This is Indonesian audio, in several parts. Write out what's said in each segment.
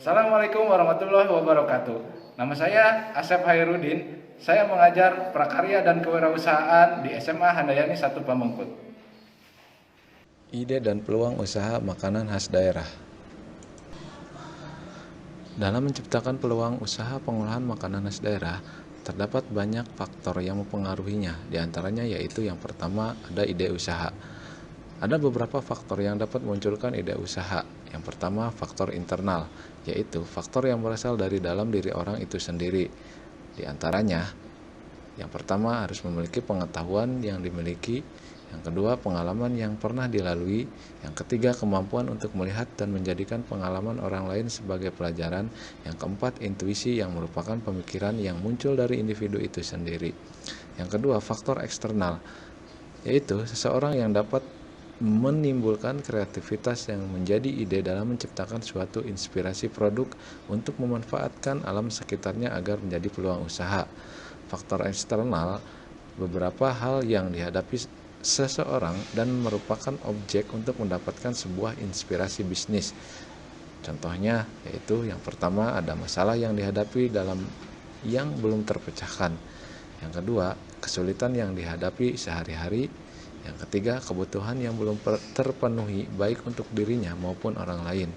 Assalamualaikum warahmatullahi wabarakatuh. Nama saya Asep Hairudin. Saya mengajar prakarya dan kewirausahaan di SMA Handayani 1 Pamengkut. Ide dan peluang usaha makanan khas daerah. Dalam menciptakan peluang usaha pengolahan makanan khas daerah, terdapat banyak faktor yang mempengaruhinya. Di antaranya yaitu yang pertama ada ide usaha. Ada beberapa faktor yang dapat memunculkan ide usaha. Yang pertama, faktor internal, yaitu faktor yang berasal dari dalam diri orang itu sendiri. Di antaranya, yang pertama harus memiliki pengetahuan yang dimiliki, yang kedua pengalaman yang pernah dilalui, yang ketiga kemampuan untuk melihat dan menjadikan pengalaman orang lain sebagai pelajaran, yang keempat intuisi yang merupakan pemikiran yang muncul dari individu itu sendiri. Yang kedua faktor eksternal, yaitu seseorang yang dapat menimbulkan kreativitas yang menjadi ide dalam menciptakan suatu inspirasi produk untuk memanfaatkan alam sekitarnya agar menjadi peluang usaha. Faktor eksternal, beberapa hal yang dihadapi seseorang dan merupakan objek untuk mendapatkan sebuah inspirasi bisnis. Contohnya yaitu yang pertama ada masalah yang dihadapi dalam yang belum terpecahkan. Yang kedua, kesulitan yang dihadapi sehari-hari. Yang ketiga, kebutuhan yang belum terpenuhi baik untuk dirinya maupun orang lain.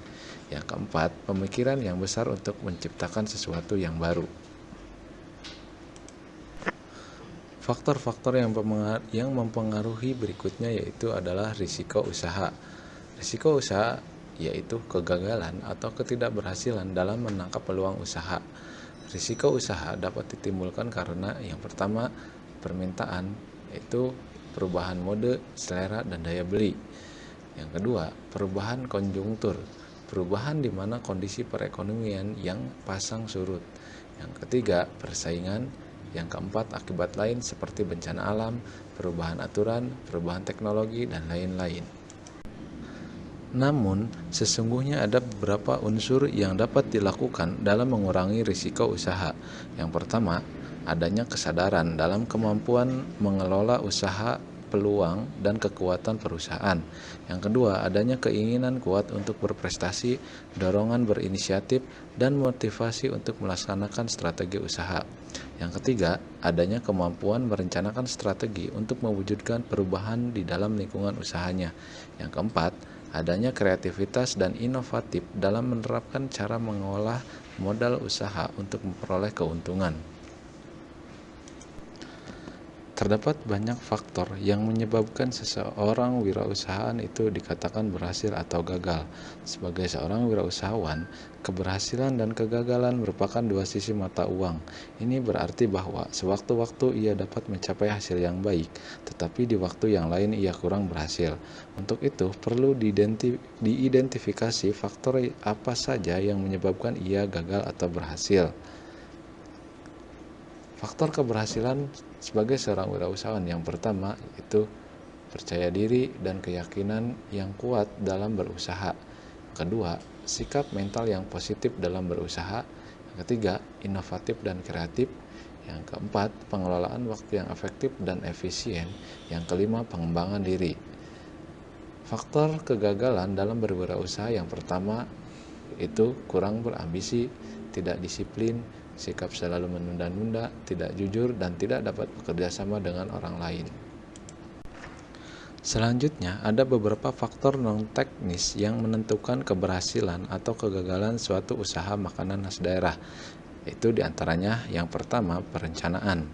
Yang keempat, pemikiran yang besar untuk menciptakan sesuatu yang baru. Faktor-faktor yang mempengaruhi berikutnya yaitu adalah risiko usaha. Risiko usaha yaitu kegagalan atau ketidakberhasilan dalam menangkap peluang usaha. Risiko usaha dapat ditimbulkan karena yang pertama, permintaan, yaitu perubahan mode, selera, dan daya beli. Yang kedua, perubahan konjungtur, perubahan di mana kondisi perekonomian yang pasang surut. Yang ketiga, persaingan. Yang keempat, akibat lain seperti bencana alam, perubahan aturan, perubahan teknologi, dan lain-lain. Namun, sesungguhnya ada beberapa unsur yang dapat dilakukan dalam mengurangi risiko usaha. Yang pertama, adanya kesadaran dalam kemampuan mengelola usaha, peluang, dan kekuatan perusahaan. Yang kedua, adanya keinginan kuat untuk berprestasi, dorongan berinisiatif, dan motivasi untuk melaksanakan strategi usaha. Yang ketiga, adanya kemampuan merencanakan strategi untuk mewujudkan perubahan di dalam lingkungan usahanya. Yang keempat, adanya kreativitas dan inovatif dalam menerapkan cara mengolah modal usaha untuk memperoleh keuntungan. Terdapat banyak faktor yang menyebabkan seseorang wirausahaan itu dikatakan berhasil atau gagal. Sebagai seorang wirausahawan, keberhasilan dan kegagalan merupakan dua sisi mata uang. Ini berarti bahwa sewaktu-waktu ia dapat mencapai hasil yang baik, tetapi di waktu yang lain ia kurang berhasil. Untuk itu, perlu diidentifikasi faktor apa saja yang menyebabkan ia gagal atau berhasil. Faktor keberhasilan sebagai seorang wirausahawan yang pertama yaitu percaya diri dan keyakinan yang kuat dalam berusaha. Kedua, sikap mental yang positif dalam berusaha. Yang ketiga, inovatif dan kreatif. Yang keempat, pengelolaan waktu yang efektif dan efisien. Yang kelima, pengembangan diri. Faktor kegagalan dalam berwirausaha yang pertama itu kurang berambisi, tidak disiplin, sikap selalu menunda-nunda, tidak jujur, dan tidak dapat bekerja sama dengan orang lain. Selanjutnya, ada beberapa faktor non-teknis yang menentukan keberhasilan atau kegagalan suatu usaha makanan khas daerah. Itu diantaranya yang pertama, perencanaan.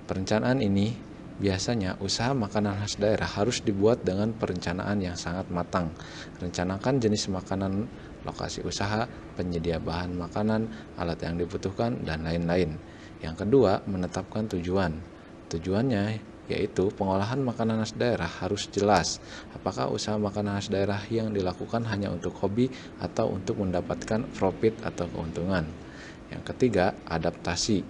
Perencanaan ini biasanya usaha makanan khas daerah harus dibuat dengan perencanaan yang sangat matang. Rencanakan jenis makanan, lokasi usaha, penyedia bahan makanan, alat yang dibutuhkan, dan lain-lain. Yang kedua, menetapkan tujuan. Tujuannya yaitu pengolahan makanan khas daerah harus jelas. Apakah usaha makanan khas daerah yang dilakukan hanya untuk hobi atau untuk mendapatkan profit atau keuntungan. Yang ketiga, adaptasi.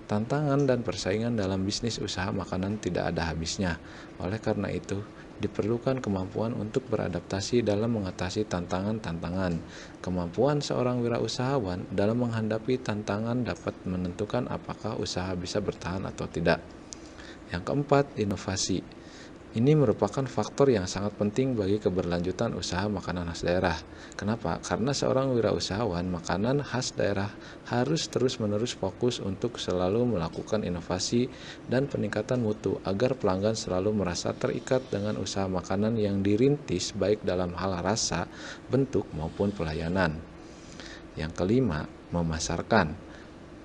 Tantangan dan persaingan dalam bisnis usaha makanan tidak ada habisnya. Oleh karena itu, diperlukan kemampuan untuk beradaptasi dalam mengatasi tantangan-tantangan. Kemampuan seorang wirausahawan dalam menghadapi tantangan dapat menentukan apakah usaha bisa bertahan atau tidak. Yang keempat, inovasi. Ini merupakan faktor yang sangat penting bagi keberlanjutan usaha makanan khas daerah. Kenapa? Karena seorang wirausahawan makanan khas daerah harus terus-menerus fokus untuk selalu melakukan inovasi dan peningkatan mutu agar pelanggan selalu merasa terikat dengan usaha makanan yang dirintis baik dalam hal rasa, bentuk maupun pelayanan. Yang kelima, memasarkan.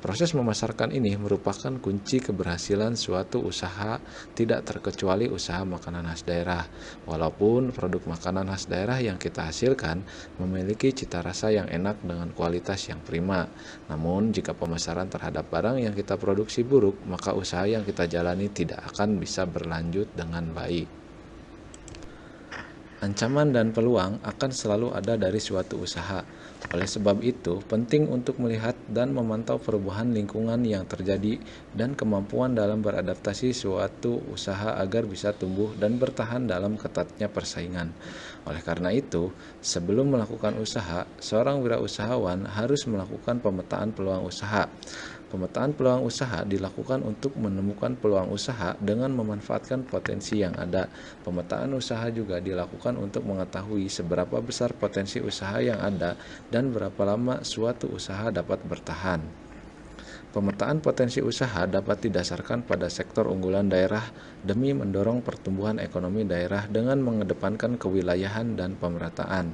Proses memasarkan ini merupakan kunci keberhasilan suatu usaha, tidak terkecuali usaha makanan khas daerah. Walaupun produk makanan khas daerah yang kita hasilkan memiliki cita rasa yang enak dengan kualitas yang prima. Namun, jika pemasaran terhadap barang yang kita produksi buruk, maka usaha yang kita jalani tidak akan bisa berlanjut dengan baik. Ancaman dan peluang akan selalu ada dari suatu usaha. Oleh sebab itu, penting untuk melihat dan memantau perubahan lingkungan yang terjadi dan kemampuan dalam beradaptasi suatu usaha agar bisa tumbuh dan bertahan dalam ketatnya persaingan. Oleh karena itu, sebelum melakukan usaha, seorang wirausahawan harus melakukan pemetaan peluang usaha. Pemetaan peluang usaha dilakukan untuk menemukan peluang usaha dengan memanfaatkan potensi yang ada. Pemetaan usaha juga dilakukan untuk mengetahui seberapa besar potensi usaha yang ada dan berapa lama suatu usaha dapat bertahan. Pemetaan potensi usaha dapat didasarkan pada sektor unggulan daerah demi mendorong pertumbuhan ekonomi daerah dengan mengedepankan kewilayahan dan pemerataan.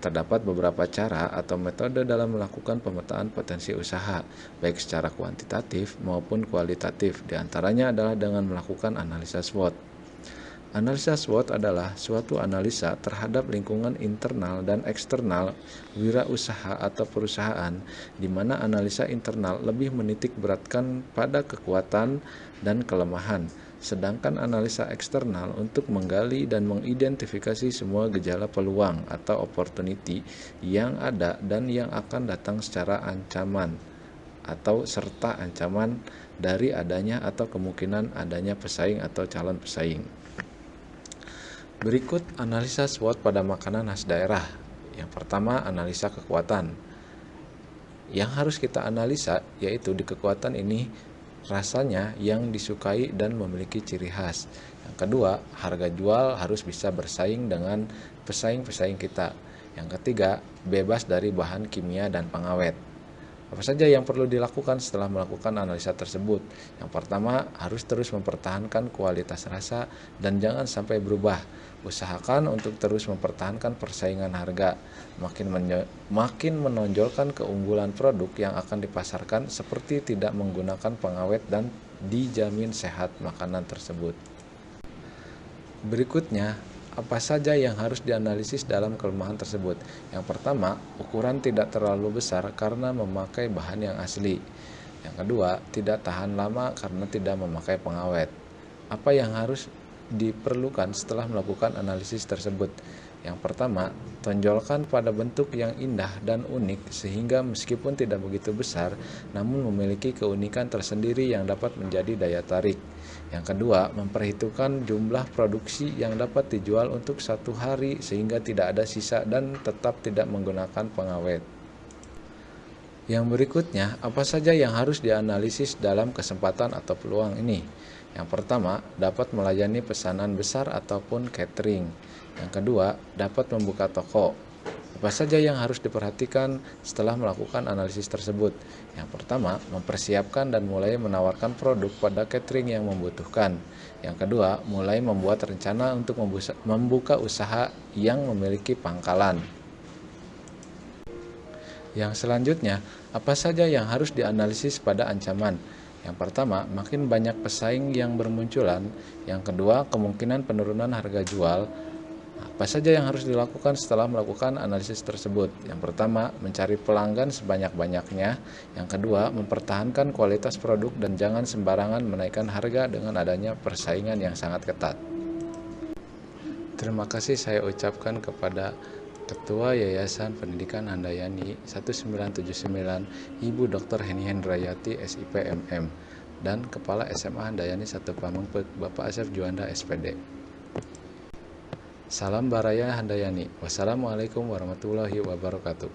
Terdapat beberapa cara atau metode dalam melakukan pemetaan potensi usaha, baik secara kuantitatif maupun kualitatif. Di antaranya adalah dengan melakukan analisa SWOT. Analisa SWOT adalah suatu analisa terhadap lingkungan internal dan eksternal wirausaha atau perusahaan, di mana analisa internal lebih menitik beratkan pada kekuatan dan kelemahan, sedangkan analisa eksternal untuk menggali dan mengidentifikasi semua gejala peluang atau opportunity yang ada dan yang akan datang secara ancaman atau serta ancaman dari adanya atau kemungkinan adanya pesaing atau calon pesaing. Berikut analisa SWOT pada makanan khas daerah. Yang pertama, analisa kekuatan. Yang harus kita analisa yaitu di kekuatan ini rasanya yang disukai dan memiliki ciri khas. Yang kedua, harga jual harus bisa bersaing dengan pesaing-pesaing kita. Yang ketiga, bebas dari bahan kimia dan pengawet. Apa saja yang perlu dilakukan setelah melakukan analisa tersebut? Yang pertama, harus terus mempertahankan kualitas rasa dan jangan sampai berubah. Usahakan untuk terus mempertahankan persaingan harga, makin menonjolkan keunggulan produk yang akan dipasarkan seperti tidak menggunakan pengawet dan dijamin sehat makanan tersebut. Berikutnya, apa saja yang harus dianalisis dalam kelemahan tersebut? Yang pertama, ukuran tidak terlalu besar karena memakai bahan yang asli. Yang kedua, tidak tahan lama karena tidak memakai pengawet. Apa yang harus diperlukan setelah melakukan analisis tersebut? Yang pertama, tonjolkan pada bentuk yang indah dan unik sehingga meskipun tidak begitu besar, namun memiliki keunikan tersendiri yang dapat menjadi daya tarik. Yang kedua, memperhitungkan jumlah produksi yang dapat dijual untuk satu hari sehingga tidak ada sisa dan tetap tidak menggunakan pengawet. Yang berikutnya, apa saja yang harus dianalisis dalam kesempatan atau peluang ini? Yang pertama, dapat melayani pesanan besar ataupun catering. Yang kedua, dapat membuka toko. Apa saja yang harus diperhatikan setelah melakukan analisis tersebut? Yang pertama, mempersiapkan dan mulai menawarkan produk pada catering yang membutuhkan. Yang kedua, mulai membuat rencana untuk membuka usaha yang memiliki pangkalan. Yang selanjutnya, apa saja yang harus dianalisis pada ancaman? Yang pertama, makin banyak pesaing yang bermunculan. Yang kedua, kemungkinan penurunan harga jual. Apa saja yang harus dilakukan setelah melakukan analisis tersebut? Yang pertama, mencari pelanggan sebanyak-banyaknya. Yang kedua, mempertahankan kualitas produk dan jangan sembarangan menaikkan harga dengan adanya persaingan yang sangat ketat. Terima kasih saya ucapkan kepada Ketua Yayasan Pendidikan Handayani 1979 Ibu Dr. Heni Hendrayati SIP MM dan Kepala SMA Handayani 1 Pamengpeuk Bapak Asep Juanda SPD. Salam Baraya Handayani. Wassalamualaikum warahmatullahi wabarakatuh.